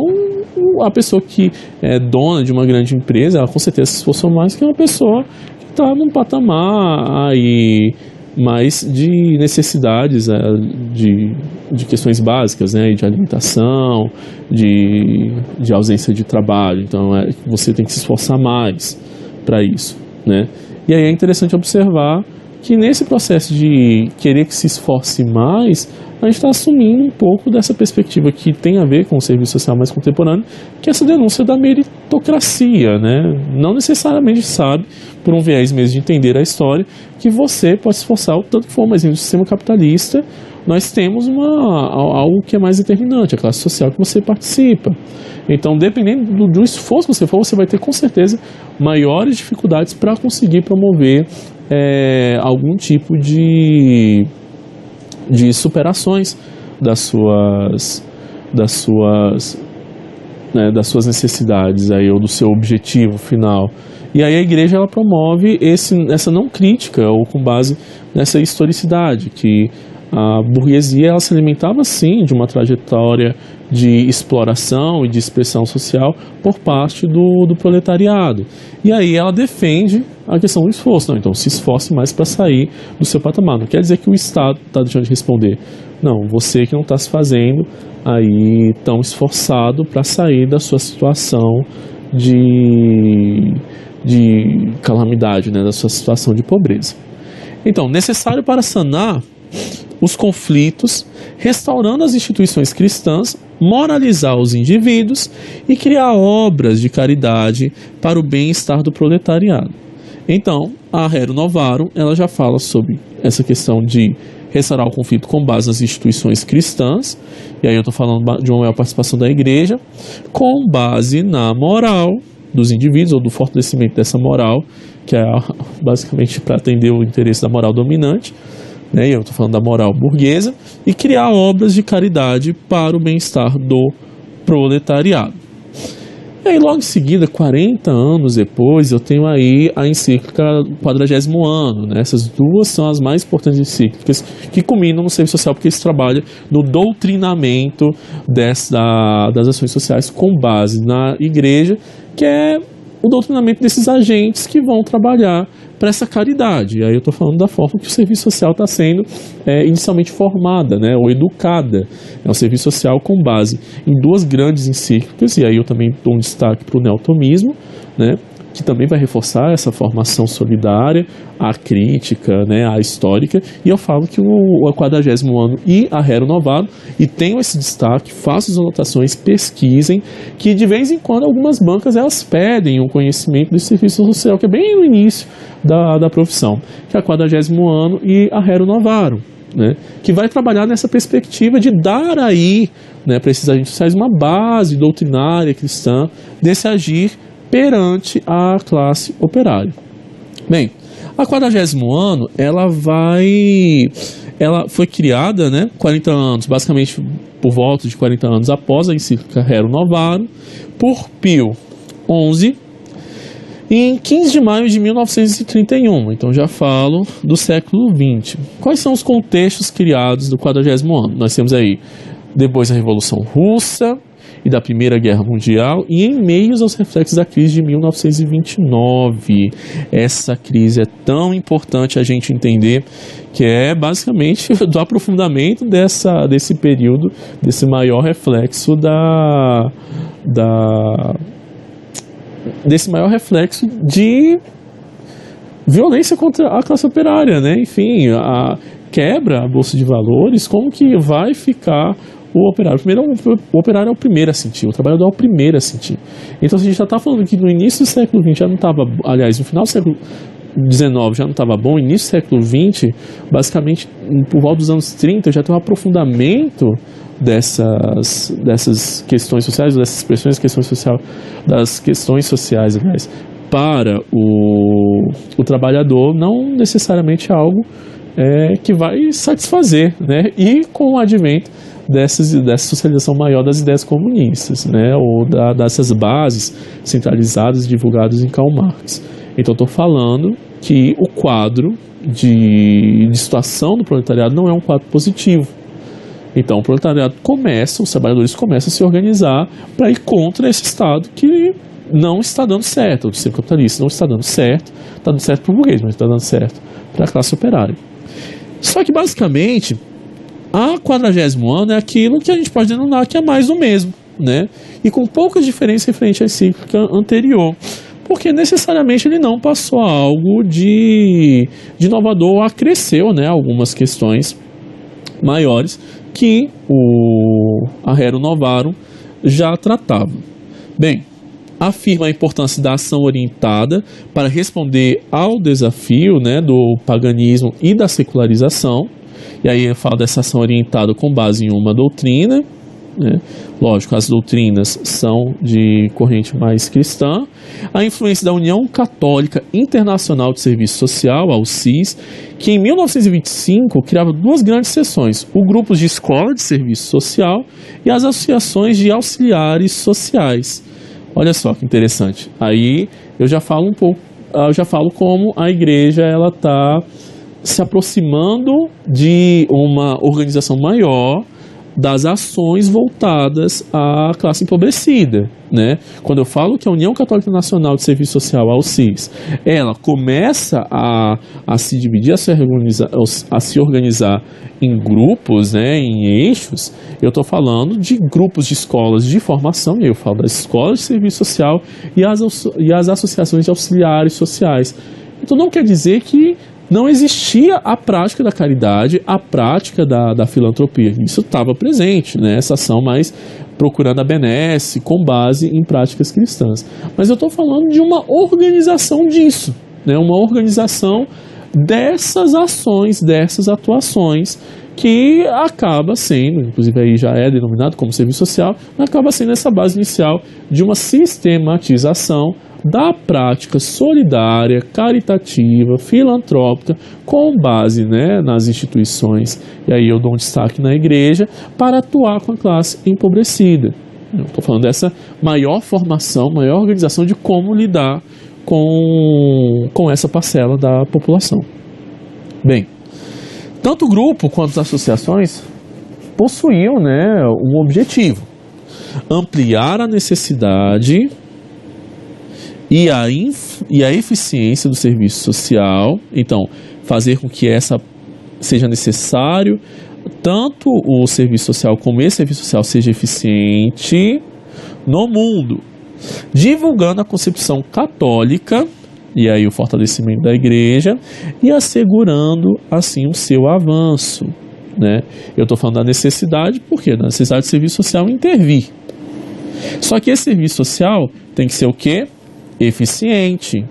a pessoa que é dona de uma grande empresa, ela com certeza se esforçou mais que uma pessoa que está num patamar aí mais de necessidades, de questões básicas, né, de alimentação, de ausência de trabalho. Então, você tem que se esforçar mais para isso, né? E aí é interessante observar que nesse processo de querer que se esforce mais, a gente está assumindo um pouco dessa perspectiva que tem a ver com o serviço social mais contemporâneo, que é essa denúncia da meritocracia, né? Não necessariamente sabe, por um viés mesmo de entender a história, que você pode se esforçar o tanto que for, mas no sistema capitalista nós temos algo que é mais determinante, a classe social que você participa. Então, dependendo do esforço que você for, você vai ter com certeza maiores dificuldades para conseguir promover algum tipo de superações das suas né, das suas necessidades aí, ou do seu objetivo final. E aí a igreja ela promove essa não crítica, ou com base nessa historicidade, que a burguesia ela se alimentava sim de uma trajetória de exploração e de expressão social por parte do proletariado. E aí ela defende a questão do esforço. Não, então se esforce mais para sair do seu patamar. Não quer dizer que o Estado está deixando de responder. Não, você que não está se fazendo aí tão esforçado para sair da sua situação de calamidade, né, da sua situação de pobreza. Então, necessário para sanar os conflitos, restaurando as instituições cristãs, moralizar os indivíduos e criar obras de caridade para o bem-estar do proletariado. Então, a Rerum Novarum, ela já fala sobre essa questão de restaurar o conflito com base nas instituições cristãs, e aí eu estou falando de uma maior participação da igreja, com base na moral dos indivíduos, ou do fortalecimento dessa moral, que é basicamente para atender o interesse da moral dominante, né, eu estou falando da moral burguesa, e criar obras de caridade para o bem-estar do proletariado. E aí logo em seguida, 40 anos depois, eu tenho aí a encíclica 40º ano, né? Essas duas são as mais importantes encíclicas que culminam no serviço social, porque isso trabalha no doutrinamento das ações sociais com base na igreja, que é o doutrinamento desses agentes que vão trabalhar para essa caridade. E aí eu estou falando da forma que o serviço social está sendo inicialmente formada, né, ou educada. É um serviço social com base em duas grandes encíclicas, e aí eu também dou um destaque para o neotomismo, né, que também vai reforçar essa formação solidária, a crítica, né, a histórica, e eu falo que o 40º ano e a Rerum Novarum, e tenho esse destaque, faço as anotações, pesquisem, que de vez em quando algumas bancas elas pedem um conhecimento do serviço social, que é bem no início da profissão, que é o 40º ano e a Rerum Novarum, né, que vai trabalhar nessa perspectiva de dar aí, né, para esses agentes sociais uma base doutrinária cristã desse agir perante a classe operária. Bem, a 40º ano, ela foi criada, né, 40 anos, basicamente por volta de 40 anos após a encíclica Rerum Novarum, por Pio XI, em 15 de maio de 1931. Então já falo do século XX. Quais são os contextos criados do 40º ano? Nós temos aí, depois da Revolução Russa e da Primeira Guerra Mundial, e em meio aos reflexos da crise de 1929. Essa crise é tão importante a gente entender, que é basicamente do aprofundamento desse período, desse maior reflexo desse maior reflexo de violência contra a classe operária, né? Enfim, a quebra a bolsa de valores, como que vai ficar o operário? Primeiro, o operário é o primeiro a sentir, o trabalhador é o primeiro a sentir. Então, se a gente já está falando que no início do século XX já não estava, aliás, no final do século XIX já não estava bom, no início do século XX, basicamente, por volta dos anos 30, já tem um aprofundamento dessas questões sociais, dessas expressões das questões sociais, aliás, para o trabalhador, não necessariamente algo que vai satisfazer, né? E com o advento dessa socialização maior das ideias comunistas, né? Ou dessas bases centralizadas divulgadas em Karl Marx. Então, estou falando que o quadro de situação do proletariado não é um quadro positivo. Então, o proletariado os trabalhadores começam a se organizar para ir contra esse Estado que não está dando certo. O sistema capitalista não está dando certo para o burguês, mas está dando certo para a classe operária. Só que, basicamente, a 40º ano é aquilo que a gente pode denominar que é mais do mesmo, né? E com poucas diferenças referente à encíclica anterior, porque necessariamente ele não passou a algo de inovador, acresceu, né, algumas questões maiores que a Rerum Novarum já tratava. Bem, afirma a importância da ação orientada para responder ao desafio, né, do paganismo e da secularização. E aí eu falo dessa ação orientada com base em uma doutrina, né? Lógico, as doutrinas são de corrente mais cristã. A influência da União Católica Internacional de Serviço Social, a UCIS, que em 1925 criava duas grandes seções, o Grupos de Escola de Serviço Social e as Associações de Auxiliares Sociais. Olha só que interessante. Aí eu já falo um pouco, eu já falo como a igreja ela está se aproximando de uma organização maior das ações voltadas à classe empobrecida, né? Quando eu falo que a União Católica Nacional de Serviço Social, a UCIS, ela começa a se dividir, a se organizar em grupos, né, em eixos, eu estou falando de grupos de escolas de formação, e eu falo das escolas de serviço social e as associações de auxiliares sociais. Então não quer dizer que não existia a prática da caridade, a prática da filantropia. Isso estava presente, né? Essa ação mais procurando a benesse, com base em práticas cristãs. Mas eu estou falando de uma organização disso, né? Uma organização dessas ações, dessas atuações, que acaba sendo, inclusive aí já é denominado como serviço social, mas acaba sendo essa base inicial de uma sistematização da prática solidária, caritativa, filantrópica, com base, né, nas instituições, e aí eu dou um destaque na igreja, para atuar com a classe empobrecida. Estou falando dessa maior formação, maior organização de como lidar com essa parcela da população. Bem, tanto o grupo quanto as associações possuíam, né, um objetivo: ampliar a necessidade e a eficiência do serviço social. Então, fazer com que essa seja necessário, tanto o serviço social como esse serviço social seja eficiente no mundo, divulgando a concepção católica, e aí o fortalecimento da igreja, e assegurando assim o seu avanço, né? Eu estou falando da necessidade, porque da necessidade do serviço social intervir. Só que esse serviço social tem que ser o quê? Eficiente.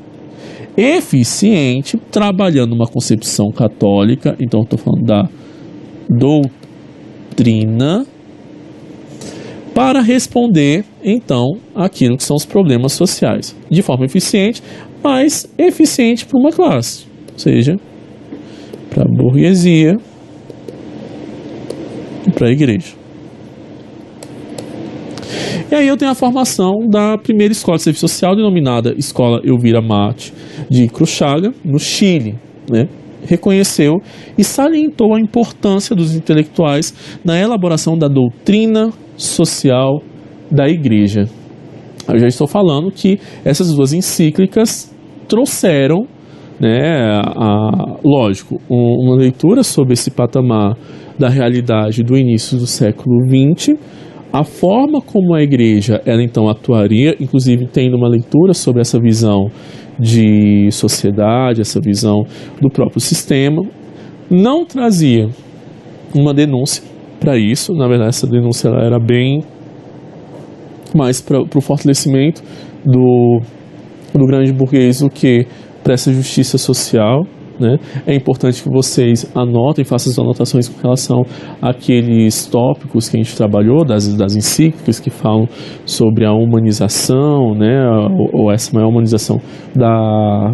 Eficiente, trabalhando uma concepção católica. Então, estou falando da doutrina, para responder, então, aquilo que são os problemas sociais. De forma eficiente, mas eficiente para uma classe. Ou seja, para a burguesia e para a igreja. E aí eu tenho a formação da primeira escola de serviço social, denominada Escola Elvira Mate de Cruchaga, no Chile, né? Reconheceu e salientou a importância dos intelectuais na elaboração da doutrina social da igreja. Eu já estou falando que essas duas encíclicas trouxeram, né, lógico, uma leitura sobre esse patamar da realidade do início do século XX, a forma como a igreja ela então atuaria, inclusive tendo uma leitura sobre essa visão de sociedade, essa visão do próprio sistema, não trazia uma denúncia para isso. Na verdade, essa denúncia ela era bem mais para o fortalecimento do grande burguês do que para essa justiça social, né? É importante que vocês anotem, façam as anotações com relação àqueles tópicos que a gente trabalhou, das encíclicas que falam sobre a humanização, né? Ou essa maior humanização da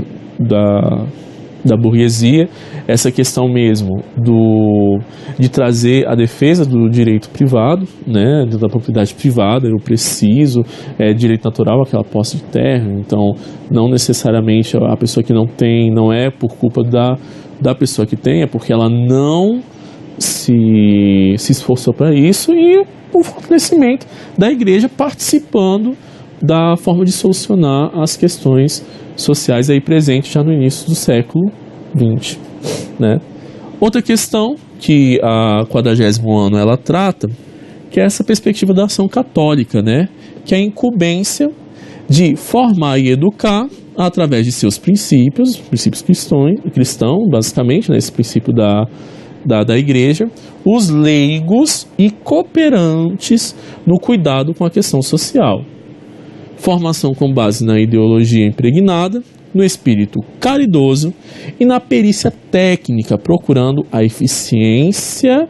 burguesia, essa questão mesmo de trazer a defesa do direito privado, né, da propriedade privada. Eu preciso, direito natural, aquela posse de terra. Então, não necessariamente a pessoa que não tem, não é por culpa da pessoa que tem, é porque ela não se esforçou para isso, e o fortalecimento da igreja participando da forma de solucionar as questões sociais aí presentes já no início do século XX, né? Outra questão que a 40º ano ela trata, que é essa perspectiva da ação católica, né? Que é a incumbência de formar e educar através de seus princípios cristãos, basicamente, né? Esse princípio da igreja, os leigos e cooperantes no cuidado com a questão social. Formação com base na ideologia impregnada, no espírito caridoso e na perícia técnica, procurando a eficiência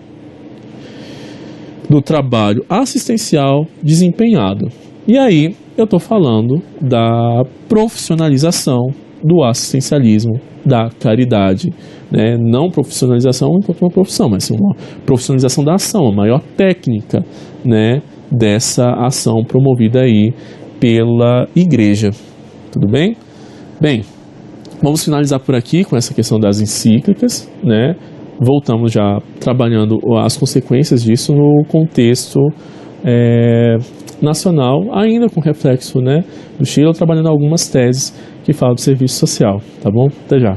do trabalho assistencial desempenhado. E aí eu estou falando da profissionalização do assistencialismo, da caridade, né? Não profissionalização enquanto uma profissão, mas uma profissionalização da ação, a maior técnica, né, dessa ação promovida aí pela igreja. Tudo bem? Bem, vamos finalizar por aqui com essa questão das encíclicas, né? Voltamos já trabalhando as consequências disso no contexto nacional, ainda com reflexo, né, do Schiller, trabalhando algumas teses que falam do serviço social, tá bom? Até já.